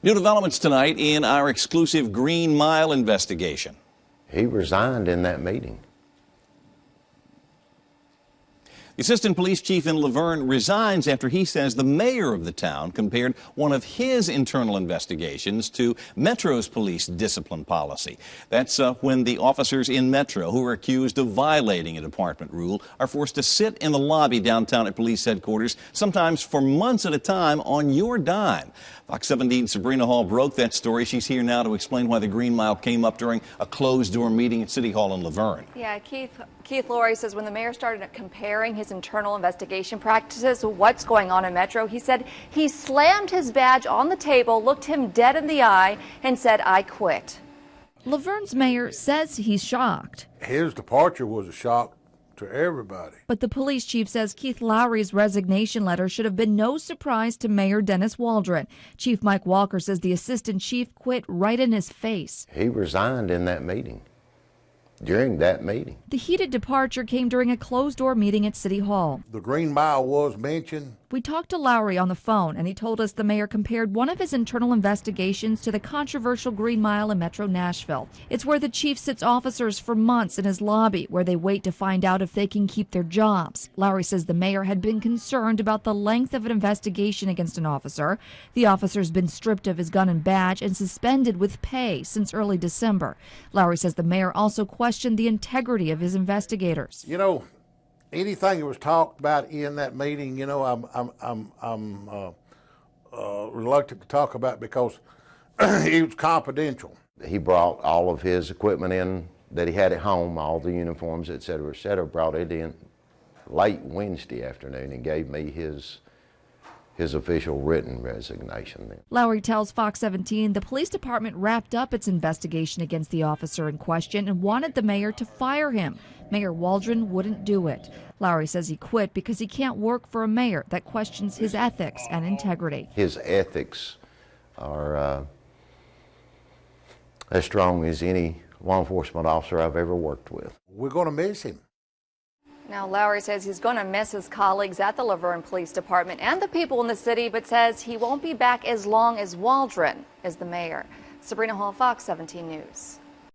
New developments tonight in our exclusive Green Mile investigation. He resigned in that meeting. The assistant police chief in Laverne resigns after he says the mayor of the town compared one of his internal investigations to Metro's police discipline policy. That's when the officers in Metro who are accused of violating a department rule are forced to sit in the lobby downtown at police headquarters, sometimes for months at a time, on your dime. Fox 17 Sabrina Hall broke that story. She's here now to explain why the Green Mile came up during a closed-door meeting at City Hall in Laverne. Yeah, Keith Lowery says when the mayor started comparing his internal investigation practices to what's going on in Metro, he said he slammed his badge on the table, looked him dead in the eye, and said, "I quit." Laverne's mayor says he's shocked. His departure was a shock to everybody. But the police chief says Keith Lowery's resignation letter should have been no surprise to Mayor Dennis Waldron. Chief Mike Walker says the assistant chief quit right in his face. He resigned in that meeting, during that meeting. The heated departure came during a closed-door meeting at City Hall. The Green Mile was mentioned. We talked to Lowery on the phone, and he told us the mayor compared one of his internal investigations to the controversial Green Mile in Metro Nashville. It's where the chief sits officers for months in his lobby, where they wait to find out if they can keep their jobs. Lowery says the mayor had been concerned about the length of an investigation against an officer. The officer's been stripped of his gun and badge and suspended with pay since early December. Lowery says the mayor also questioned the integrity of his investigators. You know, anything that was talked about in that meeting, you know, I'm reluctant to talk about because it was confidential. He brought all of his equipment in that he had at home, all the uniforms, et cetera, brought it in late Wednesday afternoon and gave me his official written resignation. Lowery tells Fox 17 the police department wrapped up its investigation against the officer in question and wanted the mayor to fire him. Mayor Waldron wouldn't do it. Lowery says he quit because he can't work for a mayor that questions his ethics and integrity. His ethics are as strong as any law enforcement officer I've ever worked with. We're going to miss him. Now, Lowery says he's going to miss his colleagues at the Laverne Police Department and the people in the city, but says he won't be back as long as Waldron is the mayor. Sabrina Hall, Fox 17 News.